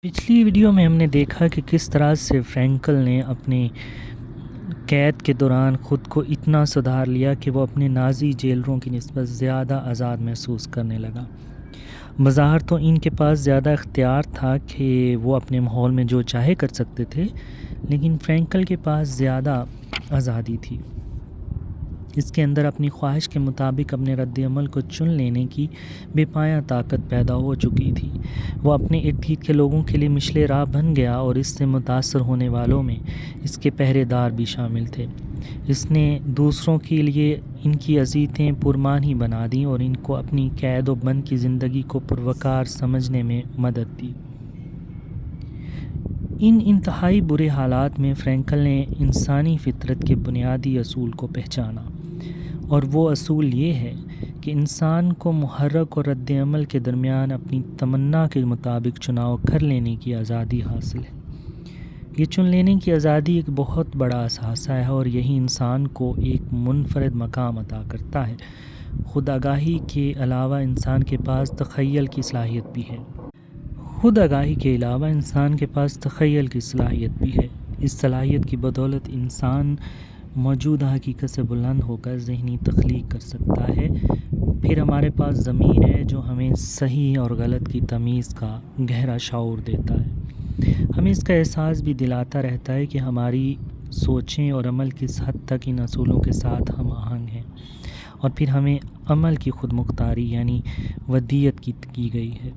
پچھلی ویڈیو میں ہم نے دیکھا کہ کس طرح سے فرینکل نے اپنے قید کے دوران خود کو اتنا سدھار لیا کہ وہ اپنے نازی جیلروں کی نسبت زیادہ آزاد محسوس کرنے لگا۔ بظاہر تو ان کے پاس زیادہ اختیار تھا کہ وہ اپنے ماحول میں جو چاہے کر سکتے تھے، لیکن فرینکل کے پاس زیادہ آزادی تھی۔ اس کے اندر اپنی خواہش کے مطابق اپنے رد عمل کو چن لینے کی بے پایاں طاقت پیدا ہو چکی تھی۔ وہ اپنے ارد گرد کے لوگوں کے لیے مشل راہ بن گیا اور اس سے متاثر ہونے والوں میں اس کے پہرے دار بھی شامل تھے۔ اس نے دوسروں کے لیے ان کی اذیتیں پرمعنی بنا دیں اور ان کو اپنی قید و بند کی زندگی کو پروقار سمجھنے میں مدد دی۔ ان انتہائی برے حالات میں فرینکل نے انسانی فطرت کے بنیادی اصول کو پہچانا، اور وہ اصول یہ ہے کہ انسان کو محرک اور رد عمل کے درمیان اپنی تمنا کے مطابق چناؤ کر لینے کی آزادی حاصل ہے۔ یہ چن لینے کی آزادی ایک بہت بڑا اثاثہ ہے اور یہی انسان کو ایک منفرد مقام عطا کرتا ہے۔ خود آگاہی کے علاوہ انسان کے پاس تخیل کی صلاحیت بھی ہے۔ اس صلاحیت کی بدولت انسان موجودہ حقیقت سے بلند ہو کر ذہنی تخلیق کر سکتا ہے۔ پھر ہمارے پاس ضمیر ہے جو ہمیں صحیح اور غلط کی تمیز کا گہرا شعور دیتا ہے۔ ہمیں اس کا احساس بھی دلاتا رہتا ہے کہ ہماری سوچیں اور عمل کس حد تک ان اصولوں کے ساتھ ہم آہنگ ہیں، اور پھر ہمیں عمل کی خود مختاری یعنی ودیت کی گئی ہے۔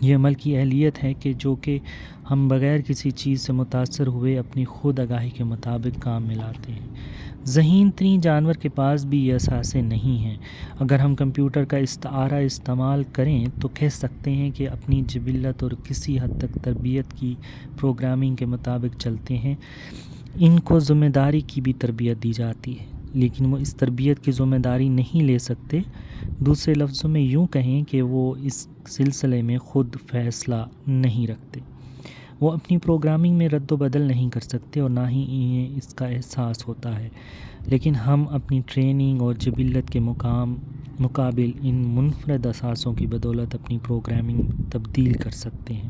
یہ عمل کی اہلیت ہے کہ ہم بغیر کسی چیز سے متاثر ہوئے اپنی خود آگاہی کے مطابق کام میں لاتے ہیں۔ ذہین ترین جانور کے پاس بھی یہ اثاثے نہیں ہیں۔ اگر ہم کمپیوٹر کا استعارہ استعمال کریں تو کہہ سکتے ہیں کہ اپنی جبلت اور کسی حد تک تربیت کی پروگرامنگ کے مطابق چلتے ہیں۔ ان کو ذمہ داری کی بھی تربیت دی جاتی ہے، لیکن وہ اس تربیت کی ذمہ داری نہیں لے سکتے۔ دوسرے لفظوں میں یوں کہیں کہ وہ اس سلسلے میں خود فیصلہ نہیں رکھتے۔ وہ اپنی پروگرامنگ میں رد و بدل نہیں کر سکتے اور نہ ہی انہیں اس کا احساس ہوتا ہے، لیکن ہم اپنی ٹریننگ اور جبلت کے مقابل ان منفرد اثاثوں کی بدولت اپنی پروگرامنگ تبدیل کر سکتے ہیں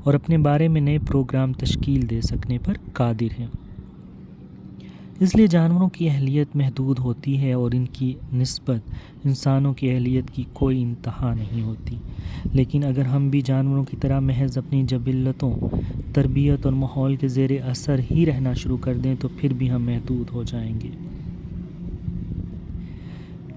اور اپنے بارے میں نئے پروگرام تشکیل دے سکنے پر قادر ہیں۔ اس لیے جانوروں کی اہلیت محدود ہوتی ہے اور ان کی نسبت انسانوں کی اہلیت کی کوئی انتہا نہیں ہوتی، لیکن اگر ہم بھی جانوروں کی طرح محض اپنی جبلتوں، تربیت اور ماحول کے زیر اثر ہی رہنا شروع کر دیں تو پھر بھی ہم محدود ہو جائیں گے۔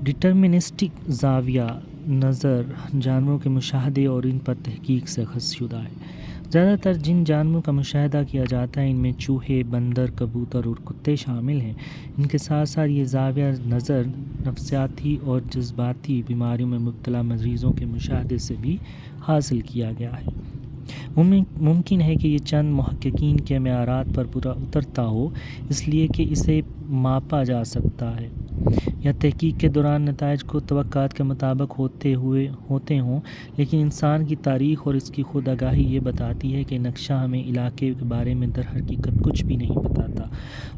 ڈٹرمنسٹک زاویہ نظر جانوروں کے مشاہدے اور ان پر تحقیق سے اخذ شدہ ہے۔ زیادہ تر جن جانوروں کا مشاہدہ کیا جاتا ہے ان میں چوہے، بندر، کبوتر اور کتے شامل ہیں۔ ان کے ساتھ ساتھ یہ زاویہ نظر نفسیاتی اور جذباتی بیماریوں میں مبتلا مریضوں کے مشاہدے سے بھی حاصل کیا گیا ہے۔ ممکن ہے کہ یہ چند محققین کے معیارات پر پورا اترتا ہو، اس لیے کہ اسے ماپا جا سکتا ہے، یا تحقیق کے دوران نتائج کو توقعات کے مطابق ہوتے ہوں، لیکن انسان کی تاریخ اور اس کی خود آگاہی یہ بتاتی ہے کہ نقشہ ہمیں علاقے کے بارے میں در حقیقت کچھ بھی نہیں بتاتا۔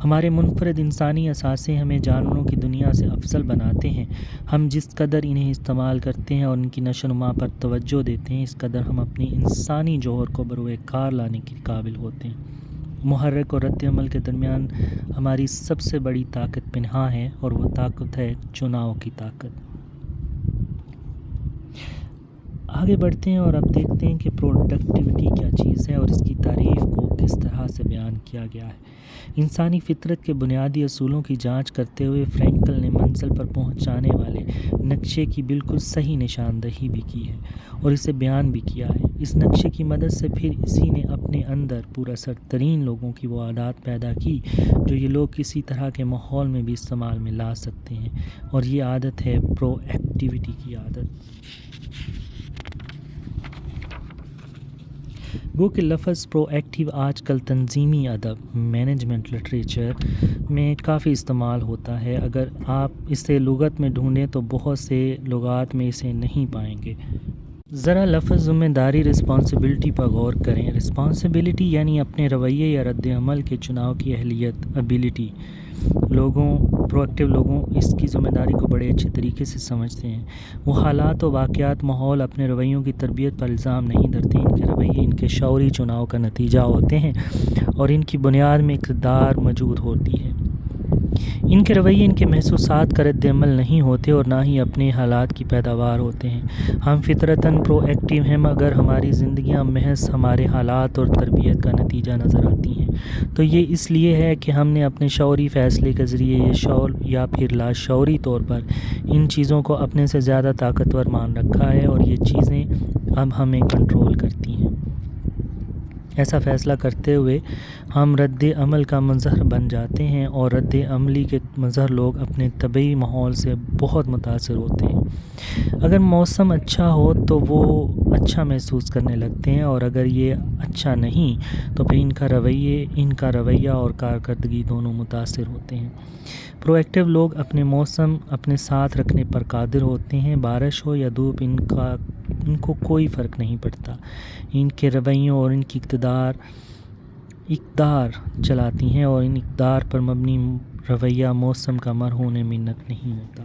ہمارے منفرد انسانی اثاثے ہمیں جانوروں کی دنیا سے افضل بناتے ہیں۔ ہم جس قدر انہیں استعمال کرتے ہیں اور ان کی نشو و نما پر توجہ دیتے ہیں، اس قدر ہم اپنی انسانی جوہر کو بروئے کار لانے کے قابل ہوتے ہیں۔ محرک اور رد عمل کے درمیان ہماری سب سے بڑی طاقت پنہاں ہے، اور وہ طاقت ہے چناؤ کی طاقت۔ آگے بڑھتے ہیں اور اب دیکھتے ہیں کہ پروڈکٹیوٹی کیا چیز ہے اور اس کی تعریف کو کس طرح سے بیان کیا گیا ہے۔ انسانی فطرت کے بنیادی اصولوں کی جانچ کرتے ہوئے فرینکل نے منزل پر پہنچانے والے نقشے کی بالکل صحیح نشاندہی بھی کی ہے اور اسے بیان بھی کیا ہے۔ اس نقشے کی مدد سے پھر اسی نے اپنے اندر پر اثر ترین لوگوں کی وہ عادات پیدا کی جو یہ لوگ کسی طرح کے ماحول میں بھی استعمال میں لا سکتے ہیں، اور یہ عادت ہے پرو ایکٹیویٹی کی عادت۔ گو کہ لفظ پرو ایکٹیو آج کل تنظیمی ادب مینجمنٹ لٹریچر میں کافی استعمال ہوتا ہے۔ اگر آپ اسے لغت میں ڈھونڈیں تو بہت سے لغات میں اسے نہیں پائیں گے۔ ذرا لفظ ذمہ داری رسپانسبلٹی پر غور کریں۔ رسپانسبلٹی یعنی اپنے رویے یا رد عمل کے چناؤ کی اہلیت، ابیلٹی۔ پرو ایکٹیو لوگوں اس کی ذمہ داری کو بڑے اچھے طریقے سے سمجھتے ہیں۔ وہ حالات و واقعات، ماحول، اپنے رویوں کی تربیت پر الزام نہیں دھرتے۔ ان کے رویے ان کے شعوری چناؤ کا نتیجہ ہوتے ہیں اور ان کی بنیاد میں اقتدار موجود ہوتی ہے۔ ان کے رویے ان کے محسوسات کا رد عمل نہیں ہوتے اور نہ ہی اپنے حالات کی پیداوار ہوتے ہیں۔ ہم فطرتاً پرو ایکٹیو ہیں، مگر ہماری زندگیاں محض ہمارے حالات اور تربیت کا نتیجہ نظر آتی ہیں۔ تو یہ اس لیے ہے کہ ہم نے اپنے شعوری فیصلے کے ذریعے یہ شعور یا پھر لاشعوری طور پر ان چیزوں کو اپنے سے زیادہ طاقتور مان رکھا ہے اور یہ چیزیں اب ہمیں کنٹرول کرتی ہیں۔ ایسا فیصلہ کرتے ہوئے ہم رد عمل کا مظہر بن جاتے ہیں اور رد عملی کے مظہر لوگ اپنے طبعی ماحول سے بہت متاثر ہوتے ہیں۔ اگر موسم اچھا ہو تو وہ اچھا محسوس کرنے لگتے ہیں اور اگر یہ اچھا نہیں تو پھر ان کا رویہ اور کارکردگی دونوں متاثر ہوتے ہیں۔ پرو ایکٹیو لوگ اپنے موسم اپنے ساتھ رکھنے پر قادر ہوتے ہیں۔ بارش ہو یا دھوپ ان کو کوئی فرق نہیں پڑتا۔ ان کے رویوں اور ان کی اقدار چلاتی ہیں اور ان اقدار پر مبنی رویہ موسم کا مرہون منت نہیں ہوتا۔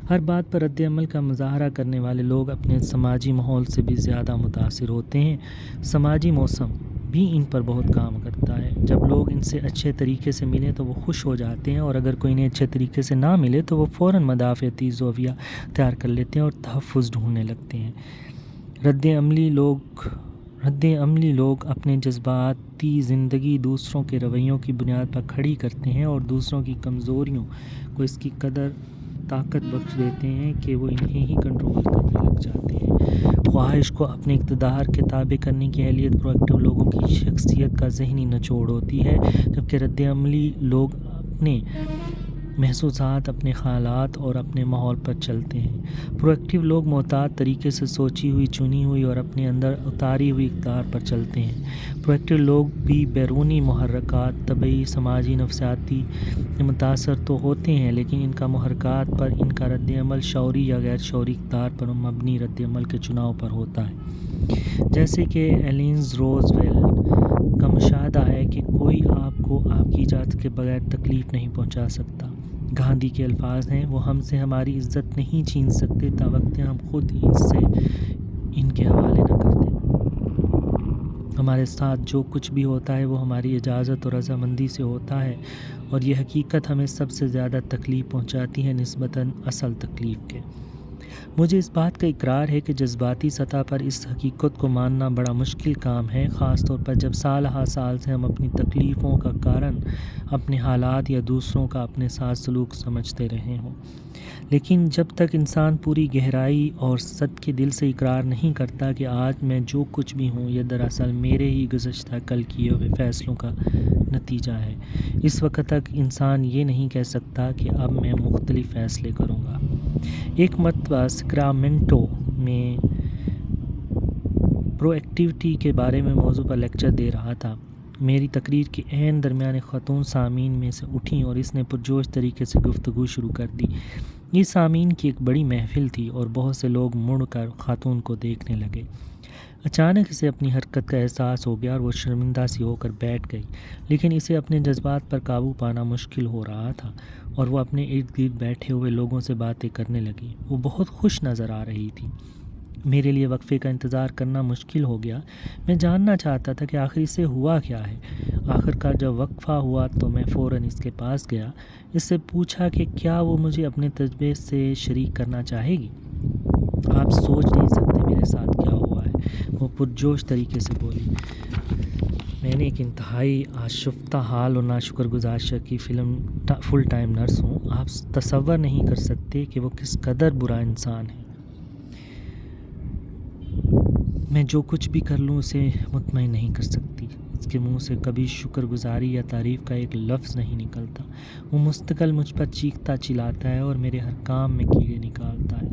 ہر بات پر رد عمل کا مظاہرہ کرنے والے لوگ اپنے سماجی ماحول سے بھی زیادہ متاثر ہوتے ہیں۔ سماجی موسم بھی ان پر بہت کام کرتا ہے۔ جب لوگ ان سے اچھے طریقے سے ملیں تو وہ خوش ہو جاتے ہیں اور اگر کوئی انہیں اچھے طریقے سے نہ ملے تو وہ فوراً مدافعتی زاویہ اختیار کر لیتے ہیں اور تحفظ ڈھونڈنے لگتے ہیں۔ رد عملی لوگ اپنے جذباتی زندگی دوسروں کے رویوں کی بنیاد پر کھڑی کرتے ہیں اور دوسروں کی کمزوریوں کو اس کی قدر طاقت بخش دیتے ہیں کہ وہ انہیں ہی کنٹرول کرنے لگ جاتے ہیں۔ خواہش کو اپنے اقتدار کے تابع کرنے کی اہلیت پرو ایکٹیو لوگوں کی شخصیت کا ذہنی نچوڑ ہوتی ہے، جبکہ رد عملی لوگ اپنے محسوسات، اپنے خیالات اور اپنے ماحول پر چلتے ہیں۔ پرو ایکٹیو لوگ محتاط طریقے سے سوچی ہوئی، چنی ہوئی اور اپنے اندر اتاری ہوئی اقدار پر چلتے ہیں۔ پرو ایکٹیو لوگ بھی بیرونی محرکات، طبعی، سماجی، نفسیاتی متاثر تو ہوتے ہیں، لیکن ان کا محرکات پر ان کا رد عمل شعوری یا غیر شعوری اقدار پر مبنی رد عمل کے چناؤ پر ہوتا ہے۔ جیسے کہ ایلینز روزویل کا مشاہدہ ہے کہ کوئی آپ کو آپ کی اجازت کے بغیر تکلیف نہیں پہنچا سکتا۔ گاندھی کے الفاظ ہیں، وہ ہم سے ہماری عزت نہیں چھین سکتے تاوقت ہم خود ان کے حوالے نہ کر دیں۔ ہمارے ساتھ جو کچھ بھی ہوتا ہے وہ ہماری اجازت اور رضامندی سے ہوتا ہے اور یہ حقیقت ہمیں سب سے زیادہ تکلیف پہنچاتی ہے نسبتاً اصل تکلیف کے۔ مجھے اس بات کا اقرار ہے کہ جذباتی سطح پر اس حقیقت کو ماننا بڑا مشکل کام ہے، خاص طور پر جب سال ہا سال سے ہم اپنی تکلیفوں کا کارن اپنے حالات یا دوسروں کا اپنے ساتھ سلوک سمجھتے رہے ہوں۔ لیکن جب تک انسان پوری گہرائی اور صدقے دل سے اقرار نہیں کرتا کہ آج میں جو کچھ بھی ہوں یہ دراصل میرے ہی گزشتہ کل کیے ہوئے فیصلوں کا نتیجہ ہے، اس وقت تک انسان یہ نہیں کہہ سکتا کہ اب میں مختلف فیصلے کروں گا۔ ایک مرتبہ سیکرامنٹو میں پرو ایکٹیویٹی کے بارے میں موضوع پر لیکچر دے رہا تھا۔ میری تقریر کے عین درمیان خاتون سامعین میں سے اٹھیں اور اس نے پرجوش طریقے سے گفتگو شروع کر دی۔ یہ سامعین کی ایک بڑی محفل تھی اور بہت سے لوگ مڑ کر خاتون کو دیکھنے لگے۔ اچانک اسے اپنی حرکت کا احساس ہو گیا اور وہ شرمندہ سی ہو کر بیٹھ گئی، لیکن اسے اپنے جذبات پر قابو پانا مشکل ہو رہا تھا اور وہ اپنے ارد گرد بیٹھے ہوئے لوگوں سے باتیں کرنے لگی۔ وہ بہت خوش نظر آ رہی تھی۔ میرے لیے وقفے کا انتظار کرنا مشکل ہو گیا۔ میں جاننا چاہتا تھا کہ آخر اسے ہوا کیا ہے۔ آخرکار جب وقفہ ہوا تو میں فوراً اس کے پاس گیا، اس سے پوچھا کہ کیا وہ مجھے اپنے تجربے سے شریک کرنا چاہے گی۔ آپ سوچ نہیں سکتے میرے ساتھ کیا ہوا ہے، وہ پرجوش طریقے سے بولی۔ میں نے ایک انتہائی آشفتہ حال اور ناشکر گزار شخص کی فل ٹائم نرس ہوں۔ آپ تصور نہیں کر سکتے کہ وہ کس قدر برا انسان ہے۔ میں جو کچھ بھی کر لوں اسے مطمئن نہیں کر سکتی۔ اس کے منہ سے کبھی شکر گزاری یا تعریف کا ایک لفظ نہیں نکلتا۔ وہ مستقل مجھ پر چیختا چلاتا ہے اور میرے ہر کام میں کیڑے نکالتا ہے۔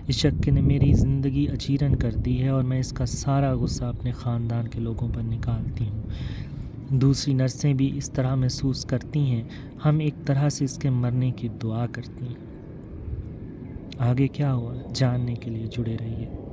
اس شخص نے میری زندگی اجیرن کر دی ہے اور میں اس کا سارا غصہ اپنے خاندان کے لوگوں پر نکالتی ہوں۔ دوسری نرسیں بھی اس طرح محسوس کرتی ہیں۔ ہم ایک طرح سے اس کے مرنے کی دعا کرتی ہیں۔ آگے کیا ہوا، جاننے کے لیے جڑے رہیے۔